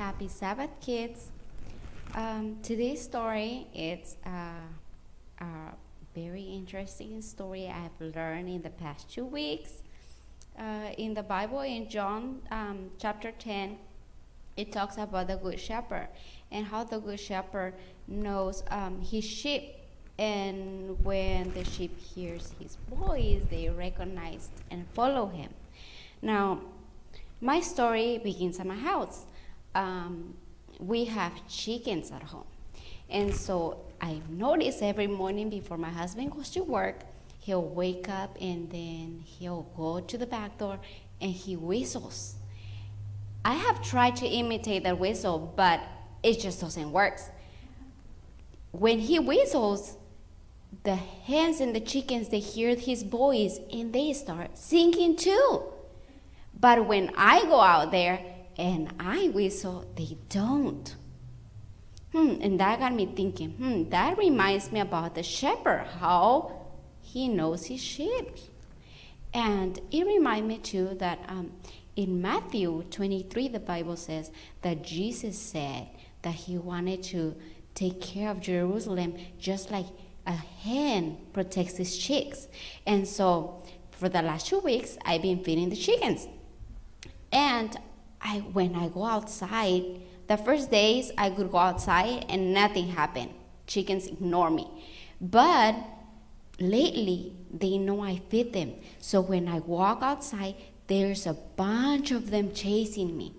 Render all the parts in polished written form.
Happy Sabbath, kids. Today's story is a very interesting story I've learned in the past 2 weeks. In the Bible, in John chapter 10, it talks about the Good Shepherd and how the Good Shepherd knows his sheep. And when the sheep hears his voice, they recognize and follow him. Now, my story begins at my house. We have chickens at home. And so I notice every morning before my husband goes to work, he'll wake up and then he'll go to the back door and he whistles. I have tried to imitate the whistle, but it just doesn't work. When he whistles, the hens and the chickens, they hear his voice and they start singing too. But when I go out there and I whistle, they don't. And that got me thinking, that reminds me about the shepherd, how he knows his sheep. And it reminds me too that in Matthew 23, the Bible says that Jesus said that he wanted to take care of Jerusalem just like a hen protects his chicks. And so for the last 2 weeks, I've been feeding the chickens. And when I go outside, the first days I could go outside and nothing happened. Chickens ignore me. But lately, they know I feed them. So when I walk outside, there's a bunch of them chasing me.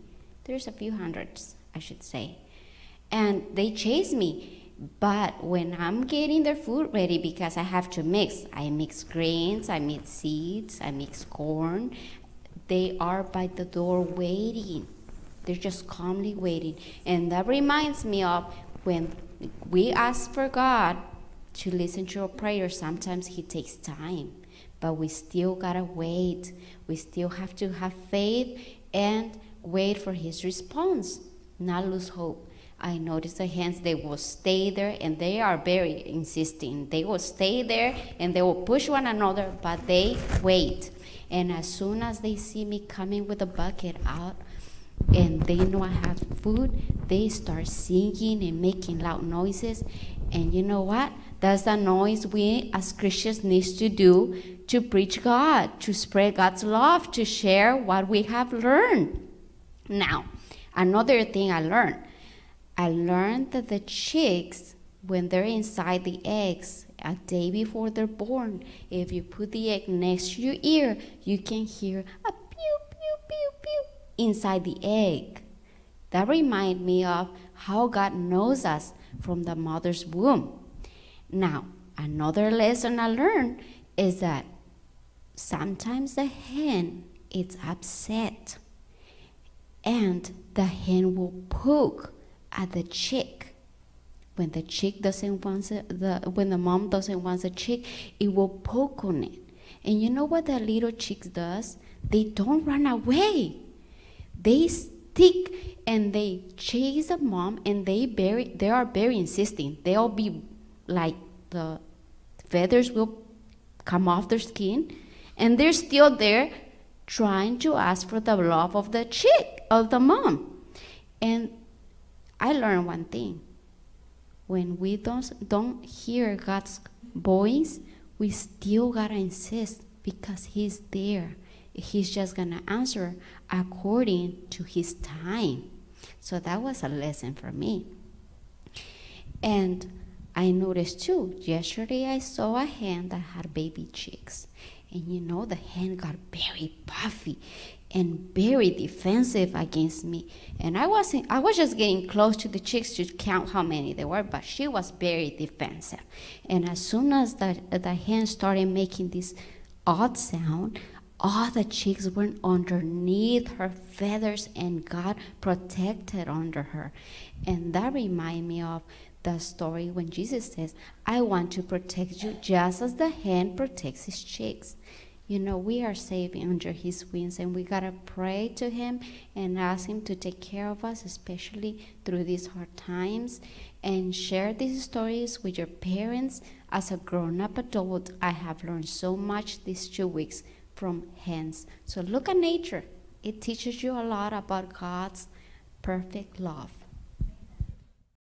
There's a few hundreds, I should say. And they chase me. But when I'm getting their food ready, because I have to mix, I mix grains, I mix seeds, I mix corn, they are by the door waiting. They're just calmly waiting. And that reminds me of when we ask for God to listen to our prayers, sometimes he takes time, but we still gotta wait. We still have to have faith and wait for his response, not lose hope. I noticed the hens, they will stay there, and they are very insisting. They will stay there, and they will push one another, but they wait. And as soon as they see me coming with a bucket out, and they know I have food, they start singing and making loud noises. And you know what? That's the noise we as Christians need to do to preach God, to spread God's love, to share what we have learned. Now, another thing I learned that the chicks, when they're inside the eggs, a day before they're born, if you put the egg next to your ear, you can hear a pew, pew, pew, pew inside the egg. That reminds me of how God knows us from the mother's womb. Now, another lesson I learned is that sometimes the hen is upset, and the hen will poke at the chick. When the chick doesn't want when the mom doesn't want the chick, it will poke on it. And you know what the little chicks does? They don't run away. They stick and they chase the mom, and they are very insisting. They'll be like the feathers will come off their skin, and they're still there trying to ask for the love of the chick, of the mom. And I learned one thing. When we don't hear God's voice, we still gotta insist, because he's there. He's just gonna answer according to his time. So that was a lesson for me. And I noticed too, yesterday I saw a hen that had baby chicks. And you know, the hen got very puffy and very defensive against me. And I was just getting close to the chicks to count how many there were, but she was very defensive. And as soon as the hen started making this odd sound, all the chicks went underneath her feathers, and God protected under her. And that reminded me of the story when Jesus says, I want to protect you just as the hen protects his chicks. You know, we are safe under his wings, and we gotta pray to him and ask him to take care of us, especially through these hard times, and share these stories with your parents. As a grown-up adult, I have learned so much these 2 weeks from hens. So look at nature. It teaches you a lot about God's perfect love.